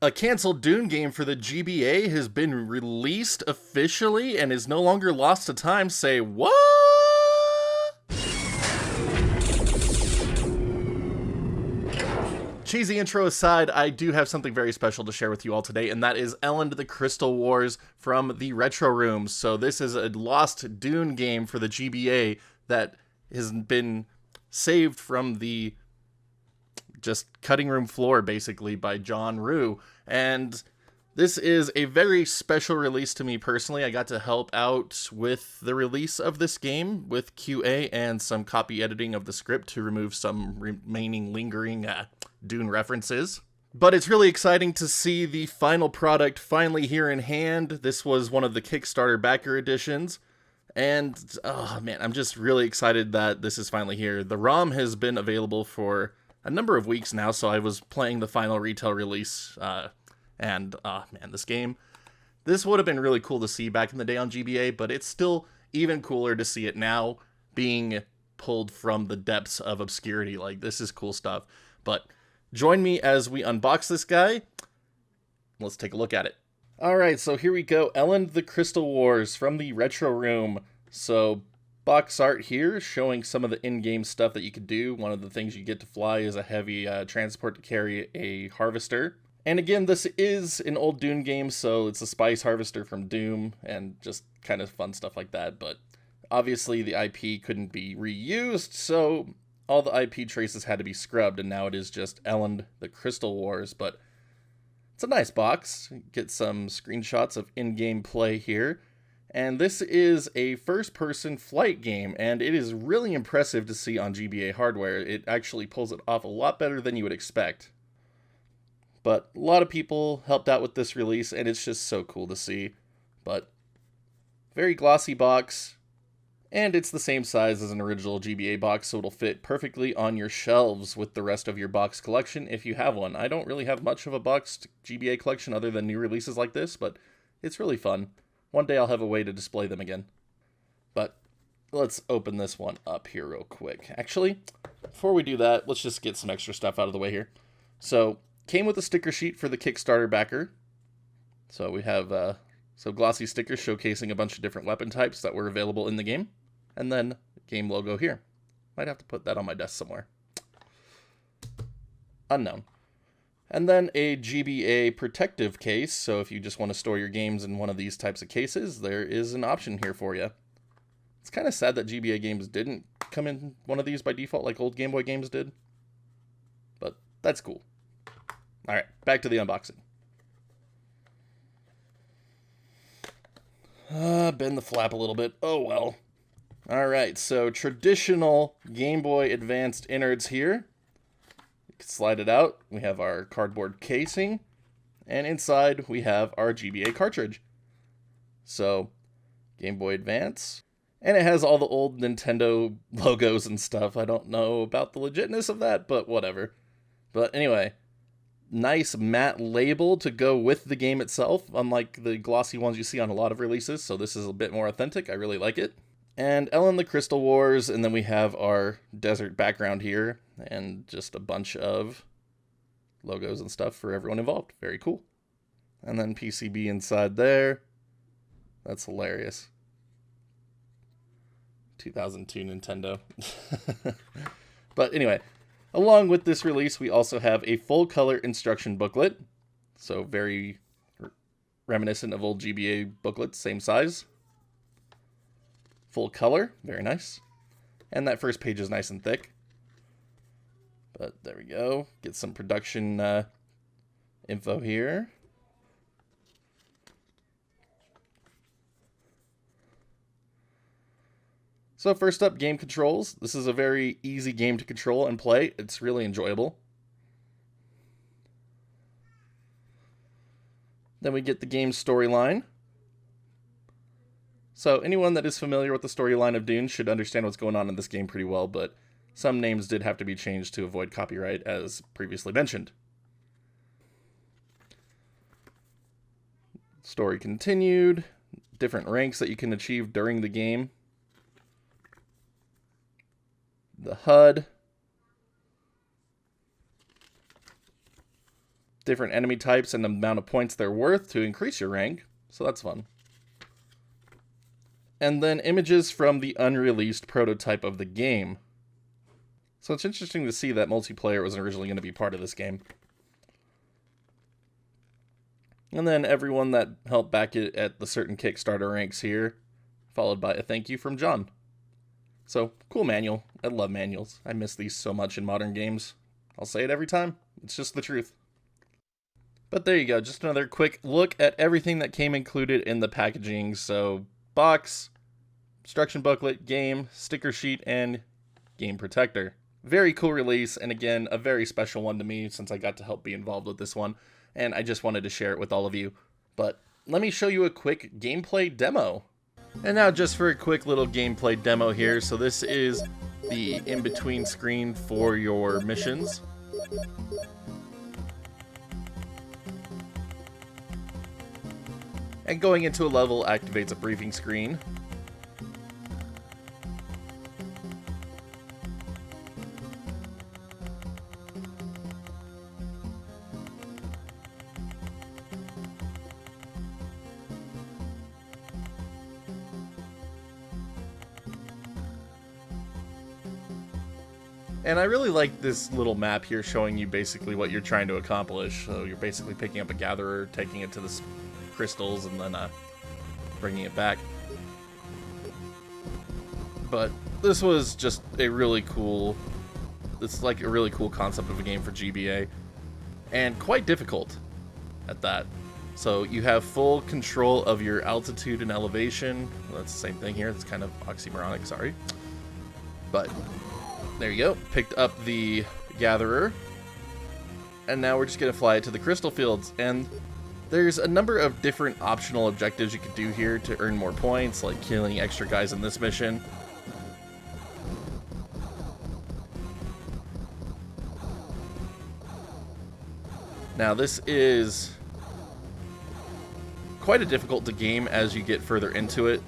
A canceled Dune game for the GBA has been released officially and is no longer lost to time. Say what? Cheesy intro aside, I do have something very special to share with you all today, and that is Elland the Crystal Wars from the Retro Rooms. So this is a lost Dune game for the GBA that has been saved from the just cutting room floor, basically, by John Rue. And this is a very special release to me personally. I got to help out with the release of this game with QA and some copy editing of the script to remove some remaining lingering Dune references. But it's really exciting to see the final product finally here in hand. This was one of the Kickstarter backer editions. And, oh man, I'm just really excited that this is finally here. The ROM has been available for a number of weeks now, so I was playing the final retail release, and, man, this would have been really cool to see back in the day on GBA, but it's still even cooler to see it now being pulled from the depths of obscurity. Like, this is cool stuff. But join me as we unbox this guy. Let's take a look at it. Alright, so here we go. Elland the Crystal Wars from the Retro Room. So, box art here showing some of the in-game stuff that you could do. One of the things you get to fly is a heavy transport to carry a harvester. And again, this is an old Dune game, so it's a spice harvester from Doom and just kind of fun stuff like that. But obviously the IP couldn't be reused, so all the IP traces had to be scrubbed, and now it is just Elland the Crystal Wars. But it's a nice box. Get some screenshots of in-game play here. And this is a first-person flight game, and it is really impressive to see on GBA hardware. It actually pulls it off a lot better than you would expect. But a lot of people helped out with this release, and it's just so cool to see. But very glossy box, and it's the same size as an original GBA box, so it'll fit perfectly on your shelves with the rest of your box collection if you have one. I don't really have much of a boxed GBA collection other than new releases like this, but it's really fun. One day I'll have a way to display them again. But let's open this one up here real quick. Actually, before we do that, let's just get some extra stuff out of the way here. So, came with a sticker sheet for the Kickstarter backer. So we have some glossy stickers showcasing a bunch of different weapon types that were available in the game. And then game logo here. Might have to put that on my desk somewhere. Unknown. And then a GBA protective case, so if you just want to store your games in one of these types of cases, there is an option here for you. It's kind of sad that GBA games didn't come in one of these by default like old Game Boy games did. But that's cool. Alright, back to the unboxing. Bend the flap a little bit. Oh well. Alright, so traditional Game Boy Advanced innards here. Slide it out, we have our cardboard casing, and inside we have our GBA cartridge. So, Game Boy Advance, and it has all the old Nintendo logos and stuff. I don't know about the legitness of that, but whatever. But anyway, nice matte label to go with the game itself, unlike the glossy ones you see on a lot of releases, so this is a bit more authentic. I really like it. And Elland the Crystal Wars, and then we have our desert background here, and just a bunch of logos and stuff for everyone involved. Very cool. And then PCB inside there. That's hilarious. 2002 Nintendo. But anyway, along with this release, we also have a full-color instruction booklet. So very reminiscent of old GBA booklets, same size. Full color, very nice. And that first page is nice and thick. But there we go. Get some production info here. So first up, game controls. This is a very easy game to control and play. It's really enjoyable. Then we get the game's storyline. So anyone that is familiar with the storyline of Dune should understand what's going on in this game pretty well, but some names did have to be changed to avoid copyright, as previously mentioned. Story continued, different ranks that you can achieve during the game. The HUD. different enemy types and the amount of points they're worth to increase your rank, so that's fun. And then images from the unreleased prototype of the game. So it's interesting to see that multiplayer was originally going to be part of this game. And then everyone that helped back it at the certain Kickstarter ranks here, followed by a thank you from John. So, cool manual. I love manuals. I miss these so much in modern games. I'll say it every time. It's just the truth. But there you go. Just another quick look at everything that came included in the packaging. So, box, instruction booklet, game, sticker sheet, and game protector. Very cool release, and again, a very special one to me since I got to help be involved with this one. And I just wanted to share it with all of you. But let me show you a quick gameplay demo. And now just for a quick little gameplay demo here. So this is the in-between screen for your missions. And going into a level activates a briefing screen. And I really like this little map here showing you basically what you're trying to accomplish. So you're basically picking up a gatherer, taking it to the crystals, and then bringing it back. But this was just a really cool... It's like a really cool concept of a game for GBA. And quite difficult at that. So you have full control of your altitude and elevation. Well, that's the same thing here. It's kind of oxymoronic, sorry. But... there you go. Picked up the gatherer. And now we're just going to fly it to the crystal fields. And there's a number of different optional objectives you could do here to earn more points, like killing extra guys in this mission. Now this is quite a difficult to game as you get further into it.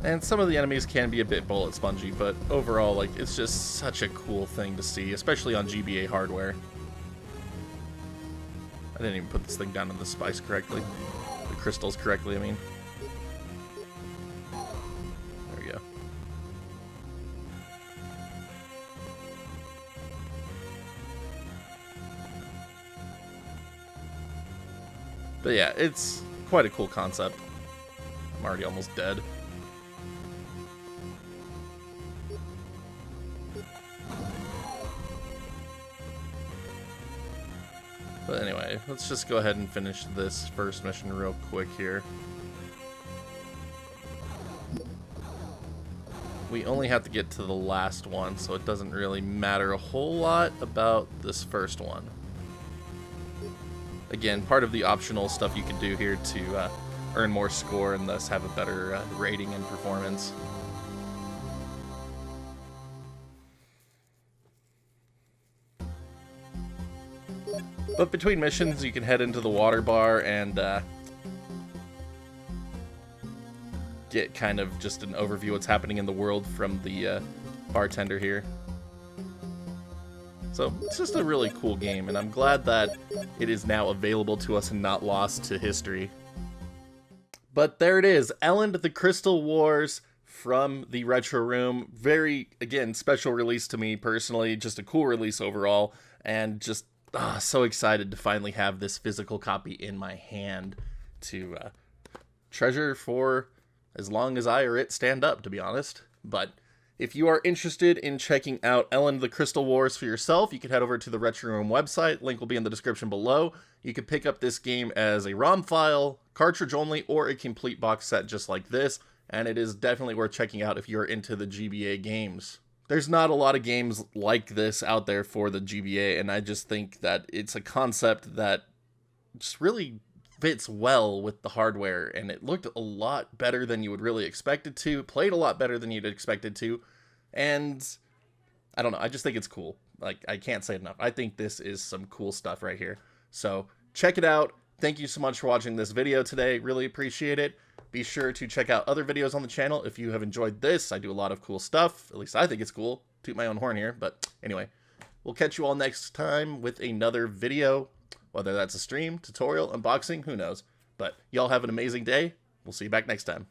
And some of the enemies can be a bit bullet spongy, but overall, like, it's just such a cool thing to see, especially on GBA hardware. I didn't even put this thing down in the spice correctly. The crystals correctly, I mean. There we go. But yeah, it's quite a cool concept. I'm already almost dead. But anyway, let's just go ahead and finish this first mission real quick here. We only have to get to the last one, so it doesn't really matter a whole lot about this first one. Again, part of the optional stuff you can do here to earn more score and thus have a better rating and performance. But between missions, you can head into the water bar and get kind of just an overview of what's happening in the world from the bartender here. So it's just a really cool game, and I'm glad that it is now available to us and not lost to history. But there it is, Elland the Crystal Wars from the Retro Room. Very, again, special release to me personally, just a cool release overall, and just so excited to finally have this physical copy in my hand to treasure for as long as I or it stand up, to be honest. But if you are interested in checking out Elland the Crystal Wars for yourself, you can head over to the Retro Room website. Link will be in the description below. You can pick up this game as a ROM file, cartridge only, or a complete box set just like this. And it is definitely worth checking out if you're into the GBA games. There's not a lot of games like this out there for the GBA, and I just think that it's a concept that just really fits well with the hardware, and it looked a lot better than you would really expect it to, played a lot better than you'd expect it to, and I don't know, I just think it's cool. Like, I can't say enough. I think this is some cool stuff right here. So check it out. thank you so much for watching this video today. Really appreciate it. Be sure to check out other videos on the channel if you have enjoyed this. I do a lot of cool stuff. At least I think it's cool. Toot my own horn here. But anyway, we'll catch you all next time with another video. Whether that's a stream, tutorial, unboxing, who knows. But y'all have an amazing day. We'll see you back next time.